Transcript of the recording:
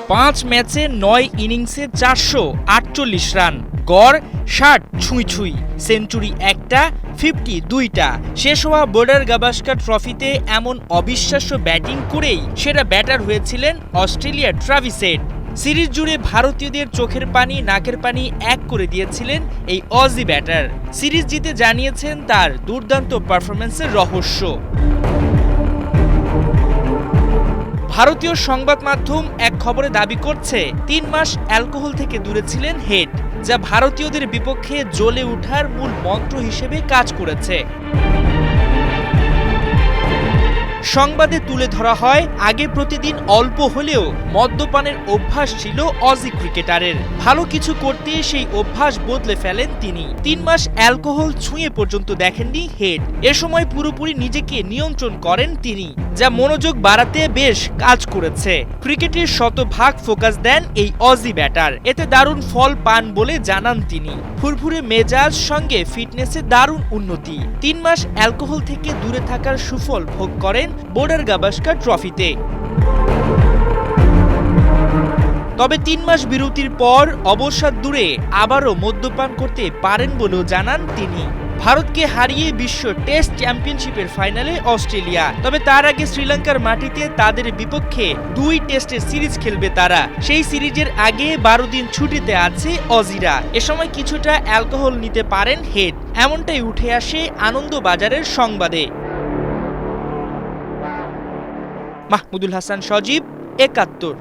5 ম্যাচে 9 ইনিংসে 448 রান, গড় 60 ছুঁই, সেঞ্চুরি একটা, 50 দুইটা। শেষ হওয়া বর্ডার গাভাস্কার ট্রফিতে এমন অবিশ্বাস্য ব্যাটিং করেই সেরা ব্যাটার হয়েছিলেন অস্ট্রেলিয়ার ট্রাভিস হেড। সিরিজ জুড়ে ভারতীয়দের চোখের পানি নাকের পানি এক করে দিয়েছিলেন এই অজি ব্যাটার। সিরিজ জিতে জানিয়েছেন তার দুর্দান্ত পারফরম্যান্সের রহস্য। ভারতীয় সংবাদ মাধ্যম এক খবরে দাবি করছে 3 মাস অ্যালকোহল থেকে দূরে ছিলেন হেড, যা ভারতীয়দের বিপক্ষে জ্বলে ওঠার মূল মন্ত্র হিসেবে কাজ করেছে। সংবাদে তুলে ধরা হয়, আগে প্রতিদিন অল্প হলেও মদ্যপানের অভ্যাস ছিল অজি ক্রিকেটারের। ভালো কিছু করতে সেই অভ্যাস বদলে ফেলেন তিনি। 3 মাস অ্যালকোহল ছুঁয়ে পর্যন্ত দেখেননি হেড। এ সময় পুরোপুরি নিজেকে নিয়ন্ত্রণ করেন তিনি, যা মনোযোগ বাড়াতে বেশ কাজ করেছে। ক্রিকেটের শতভাগ ফোকাস দেন এই অজি ব্যাটার, এতে দারুণ ফল পান বলে জানান তিনি। ফুরফুরে মেজাজ সঙ্গে ফিটনেসে দারুণ উন্নতি। 3 মাস অ্যালকোহল থেকে দূরে থাকার সুফল ভোগ করেন বর্ডার গাভাস্কার ট্রফিতে। তবে 3 মাস বিরতির পর অবসাদ দূরে আবারও মদ্যপান করতে পারেন বলেও জানান তিনি। ভারতকে হারিয়ে বিশ্ব টেস্ট চ্যাম্পিয়নশিপের ফাইনালে অস্ট্রেলিয়া। তবে তার আগে শ্রীলঙ্কার মাটিতে তাদের বিপক্ষে 2 টেস্টের সিরিজ খেলবে তারা। সেই সিরিজের আগে 12 দিন ছুটিতে আছে অজিরা। এ সময় কিছুটা অ্যালকোহল নিতে পারেন হেড, এমনটাই উঠে আসে আনন্দবাজারের সংবাদে। মাহমুদুল হাসান সজীব, ৭১।